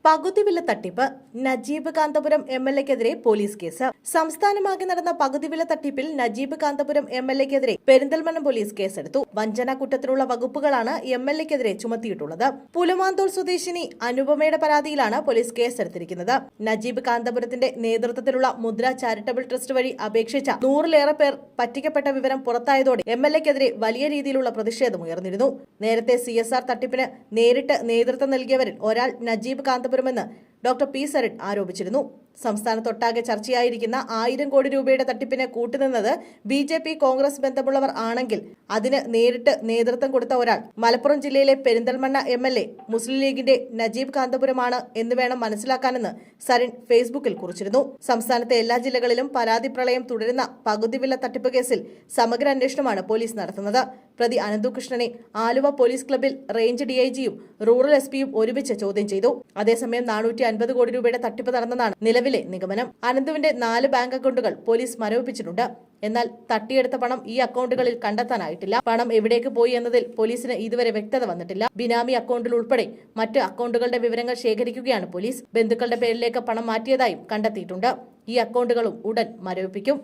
പകുതിവില തട്ടിപ്പ് Najeeb Kanthapuram എംഎൽഎക്കെതിരെ police case. സംസ്ഥാനമാകെ നടന്ന പകുതിവില തട്ടിപ്പിൽ നജീബ് കാന്തപുരം എംഎൽഎക്കെതിരെ പെരിന്തൽമണ്ണ പോലീസ് കേസെടുത്തു. വഞ്ചന കുറ്റത്തിനുള്ള വകുപ്പുകളാണ് എംഎൽഎക്കെതിരെ ചുമത്തിയിട്ടുള്ളത്. പുലമാന്തോൾ സ്വദേശിനി അനുപമയുടെ പരാതിയിലാണ് പോലീസ് കേസെടുത്തിരിക്കുന്നത്. നജീബ് കാന്തപുരത്തിന്റെ നേതൃത്വത്തിലുള്ള മുദ്ര ചാരിറ്റബിൾ ട്രസ്റ്റ് വഴി അപേക്ഷിച്ച 100-ലേറെ പേർ പറ്റിക്കപ്പെട്ട വിവരം പുറത്തായതോടെ എംഎൽഎക്കെതിരെ വലിയ രീതിയിലുള്ള പ്രതിഷേധമുയർന്നിരുന്നു. നേരത്തെ CSR തട്ടിപ്പിന് നേരിട്ട് നേതൃത്വം നൽകിയവരിൽ ഒരാൾ നജീബ് കാന്തപുരമെന്ന് ഡോക്ടർ പി സരിൻ ആരോപിച്ചിരുന്നു. സംസ്ഥാനത്തൊട്ടാകെ ചർച്ചയായിരിക്കുന്ന 1000 കോടി രൂപയുടെ തട്ടിപ്പിന് കൂട്ടുനിന്നത് BJP കോൺഗ്രസ് ബന്ധമുള്ളവർ ആണെങ്കിൽ അതിന് നേരിട്ട് നേതൃത്വം കൊടുത്ത ഒരാൾ മലപ്പുറം ജില്ലയിലെ പെരിന്തൽമണ്ണ MLA മുസ്ലിം ലീഗിന്റെ നജീബ് കാന്തപുരമാണ് എന്ന് വേണം മനസ്സിലാക്കാനെന്ന് സരിൻ ഫേസ്ബുക്കിൽ കുറിച്ചിരുന്നു. സംസ്ഥാനത്തെ എല്ലാ ജില്ലകളിലും പരാതി പ്രളയം തുടരുന്ന പകുതിവില തട്ടിപ്പ് കേസിൽ സമഗ്ര അന്വേഷണമാണ് പോലീസ് നടത്തുന്നത്. പ്രതി അനന്തുകൃഷ്ണനെ ആലുവ പോലീസ് ക്ലബിൽ റേഞ്ച് DIGയും റൂറൽ SP-യും ഒരുമിച്ച് ചോദ്യം ചെയ്തു. അതേസമയം 450 കോടി രൂപയുടെ തട്ടിപ്പ് നടന്നെന്നാണ് നിലവിലെ നിഗമനം. അനന്തുവിന്റെ 4 ബാങ്ക് അക്കൗണ്ടുകൾ പോലീസ് മരവിപ്പിച്ചിട്ടുണ്ട്. എന്നാൽ തട്ടിയെടുത്ത പണം ഈ അക്കൗണ്ടുകളിൽ കണ്ടെത്താനായിട്ടില്ല. പണം എവിടേക്ക് പോയി എന്നതിൽ പോലീസിന് ഇതുവരെ വ്യക്തത വന്നിട്ടില്ല. ബിനാമി അക്കൗണ്ടിൽ ഉൾപ്പെടെ മറ്റ് അക്കൗണ്ടുകളുടെ വിവരങ്ങൾ ശേഖരിക്കുകയാണ് പോലീസ്. ബന്ധുക്കളുടെ പേരിലേക്ക് പണം മാറ്റിയതായും കണ്ടെത്തിയിട്ടുണ്ട്. ഈ അക്കൗണ്ടുകളും ഉടൻ മരവിപ്പിക്കും.